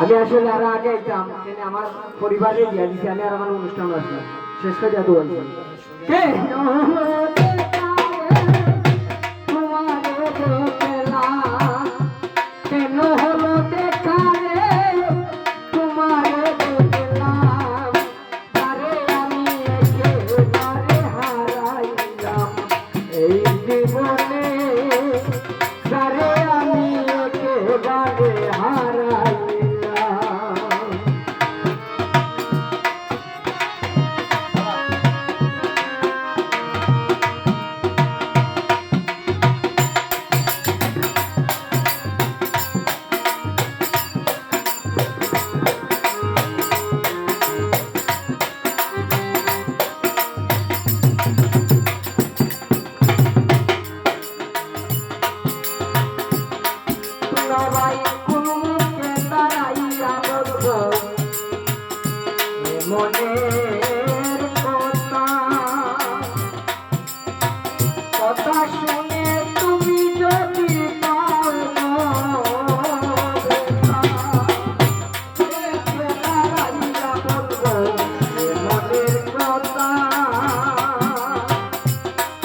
আমি আসলে আর আগে আইতাম এখানে আমার পরিবারে দিয়া দিছি আমি আর আমার অনুষ্ঠান আছে শেষ করে যাবো বলছি কে কেন হলো দেখা রে তোমার দেখলাম আরে আমি একেবারে হারাইলাম এই জীবনে আরে আমি একেবারে হারাইলাম সবাই কোন মুখে দাঁড়াইয়া বলবো মনের কথা কথা শুনে তুমি যদি পাও দাঁড়াইয়া বলবো মনের কথা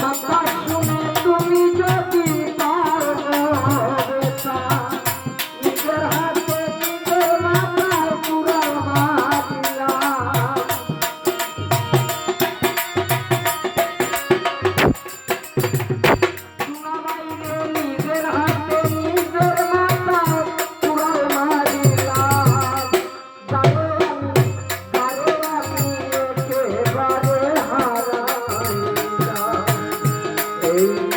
কথা শুনে তুমি যদি পাও নিজের হাতে নিজের মাথায় পুরা মারিলাম সোনামাইরে নিজের হাতে নিজের মাথায় পুরা মারিলাম তারে আমি একেবারে হারাইলাম এই